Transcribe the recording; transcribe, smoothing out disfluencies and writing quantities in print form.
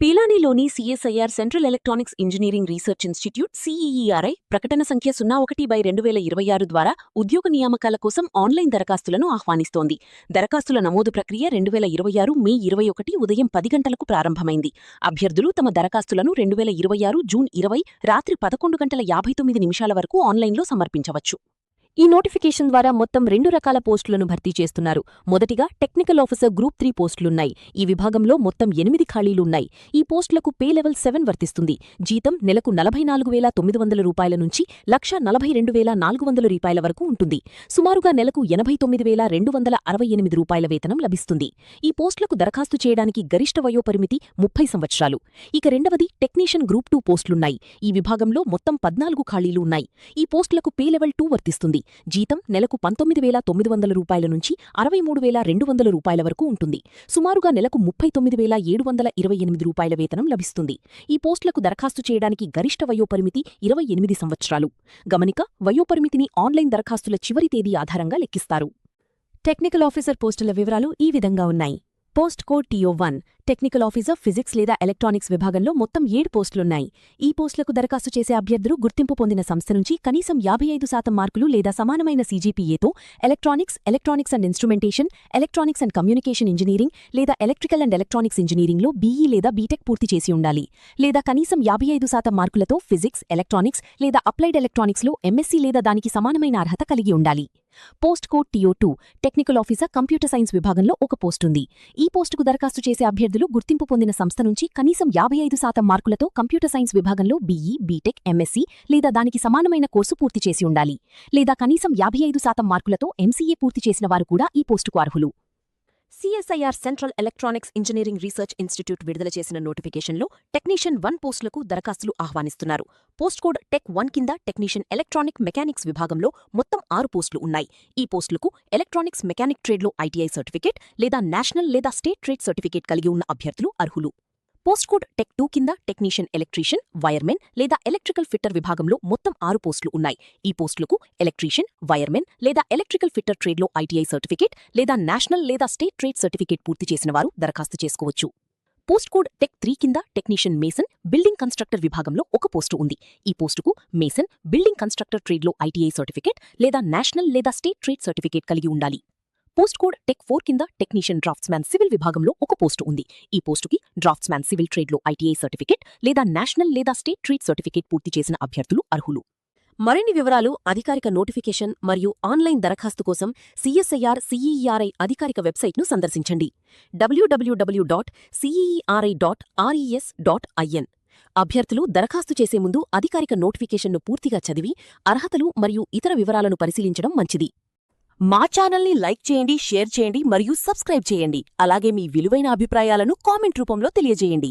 పీలానీలోని CSIR central electronics engineering research institute CEERI ప్రకటన సంఖ్య 01/2026 ద్వారా ఉద్యోగ నియామకాల కోసం ఆన్లైన్ దరఖాస్తులను ఆహ్వానిస్తోంది. దరఖాస్తుల నమోదు ప్రక్రియ 2026 మే 21 ఉదయం 10 గంటలకు ప్రారంభమైంది. అభ్యర్థులు తమ దరఖాస్తులను 2026 జూన్ 20 రాత్రి 11:59 వరకు ఆన్లైన్లో సమర్పించవచ్చు. ఈ నోటిఫికేషన్ ద్వారా మొత్తం 2 రకాల పోస్టులను భర్తీ చేస్తున్నారు. మొదటిగా టెక్నికల్ ఆఫీసర్ గ్రూప్ 3 పోస్టులున్నాయి. ఈ విభాగంలో మొత్తం 8 ఖాళీలున్నాయి. ఈ పోస్టులకు పే లెవెల్ 7 వర్తిస్తుంది. జీతం నెలకు 44,900 రూపాయల నుంచి 1,42,400 రూపాయల వరకు ఉంటుంది. సుమారుగా నెలకు 89,268 రూపాయల వేతనం లభిస్తుంది. ఈ పోస్టులకు దరఖాస్తు చేయడానికి గరిష్ట వయోపరిమితి 30 సంవత్సరాలు. ఇక రెండవది టెక్నీషియన్ గ్రూప్ 2 పోస్టులున్నాయి. ఈ విభాగంలో మొత్తం 14 ఖాళీలు ఉన్నాయి. ఈ పోస్టులకు పే లెవెల్ 2 వర్తిస్తుంది. జీతం నెలకు 19,900 రూపాయల నుంచి 63,200 రూపాయల వరకు ఉంటుంది. సుమారుగా నెలకు 39,728 రూపాయల వేతనం లభిస్తుంది. ఈ పోస్టులకు దరఖాస్తు చేయడానికి గరిష్ట వయోపరిమితి 28 సంవత్సరాలు. గమనిక: వయోపరిమితిని ఆన్లైన్ దరఖాస్తుల చివరి తేదీ ఆధారంగా లెక్కిస్తారు. టెక్నికల్ ఆఫీసర్ పోస్టుల వివరాలు ఈ విధంగా ఉన్నాయి. Post code TO1 technical officer physics లేదా ఎలక్ట్రానిక్స్ విభాగంలో మొత్తం 7 పోస్టులున్నాయి. ఈ పోస్టులకు దరఖాస్తు చేసే అభ్యర్థులు గుర్తింపు పొందిన సంస్థ నుంచి కనీసం 55% మార్కులు లేదా సమానమైన CGPAతో electronics and instrumentation, electronics and communication engineering లేదా ఎలక్ట్రికల్ అండ్ ఎలక్ట్రానిక్స్ ఇంజనీరింగ్లో BE లేదా బీటెక్ పూర్తి చేసి ఉండాలి. లేదా కనీసం 55% మార్కులతో ఫిజిక్స్, ఎలక్ట్రానిక్స్ లేదా అప్లైడ్ ఎలక్ట్రానిక్స్లో MSc లేదా దానికి సమానమైన అర్హత కలిగి ఉండాలి. Post code TO2 technical officer computer science విభాగంలో ఒక పోస్టుంది. ఈ పోస్టుకు దరఖాస్తు చేసే అభ్యర్థులు గుర్తింపు పొందిన సంస్థ నుంచి కనీసం 55% మార్కులతో కంప్యూటర్ సైన్స్ విభాగంలో BE, బీటెక్, MSc లేదా దానికి సమానమైన కోర్సు పూర్తి చేసి ఉండాలి. లేదా కనీసం 55% మార్కులతో MCA పూర్తి చేసిన వారు కూడా ఈ పోస్టుకు అర్హులు. CSIR central electronics engineering research institute విడుదల చేసిన నోటిఫికేషన్లో టెక్నీషియన్ 1 పోస్టులకు దరఖాస్తులు ఆహ్వానిస్తున్నారు. పోస్ట్ కోడ్ టెక్ 1 కింద టెక్నీషియన్ ఎలక్ట్రానిక్ మెకానిక్స్ విభాగంలో మొత్తం 6 పోస్టులు ఉన్నాయి. ఈ పోస్టులకు ఎలక్ట్రానిక్స్ మెకానిక్ ట్రేడ్లో ITI సర్టిఫికేట్ లేదా నేషనల్ లేదా స్టేట్ ట్రేడ్ సర్టిఫికేట్ కలిగి ఉన్న అభ్యర్థులు అర్హులు. పోస్ట్ కోడ్ టెక్ 2 కింద టెక్నీషియన్ ఎలక్ట్రీషియన్, వైర్మెన్ లేదా ఎలక్ట్రికల్ ఫిట్టర్ విభాగంలో మొత్తం 6 పోస్టులు ఉన్నాయి. ఈ పోస్టులకు ఎలక్ట్రీషియన్, వైర్మెన్ లేదా ఎలక్ట్రికల్ ఫిట్టర్ ట్రేడ్లో ITI సర్టిఫికేట్ లేదా నేషనల్ లేదా స్టేట్ ట్రేడ్ సర్టిఫికేట్ పూర్తి చేసిన వారు దరఖాస్తు చేసుకోవచ్చు. పోస్ట్ కోడ్ టెక్ 3 కింద టెక్నీషియన్ మేసన్, బిల్డింగ్ కన్స్ట్రక్టర్ విభాగంలో ఒక పోస్టు ఉంది. ఈ పోస్టుకు మేసన్, బిల్డింగ్ కన్స్ట్రక్టర్ ట్రేడ్లో ITI సర్టిఫికేట్ లేదా నేషనల్ లేదా స్టేట్ ట్రేడ్ సర్టిఫికేట్ కలిగి ఉండాలి. పోస్ట్ కోడ్ టెక్ 4 కింద టెక్నీషియన్ డ్రాఫ్ట్స్మ్యాన్ సివిల్ విభాగంలో ఒక పోస్టు ఉంది. ఈ పోస్టుకి డ్రాఫ్ట్స్మ్యాన్ సివిల్ ట్రేడ్లో ITI సర్టిఫికేట్ లేదా నేషనల్ లేదా స్టేట్ ట్రేడ్ సర్టిఫికేట్ పూర్తి చేసిన అభ్యర్థులు అర్హులు. మరిన్ని వివరాలు, అధికారిక నోటిఫికేషన్ మరియు ఆన్లైన్ దరఖాస్తు కోసం CSIR CEERI అధికారిక వెబ్సైట్ను సందర్శించండి. www.ceeri.res.in. అభ్యర్థులు దరఖాస్తు చేసే ముందు అధికారిక నోటిఫికేషన్ను పూర్తిగా చదివి అర్హతలు మరియు ఇతర వివరాలను పరిశీలించడం మంచిది. మా ఛానల్ని లైక్ చేయండి, షేర్ చేయండి మరియు సబ్స్క్రైబ్ చేయండి. అలాగే మీ విలువైన అభిప్రాయాలను కామెంట్ రూపంలో తెలియజేయండి.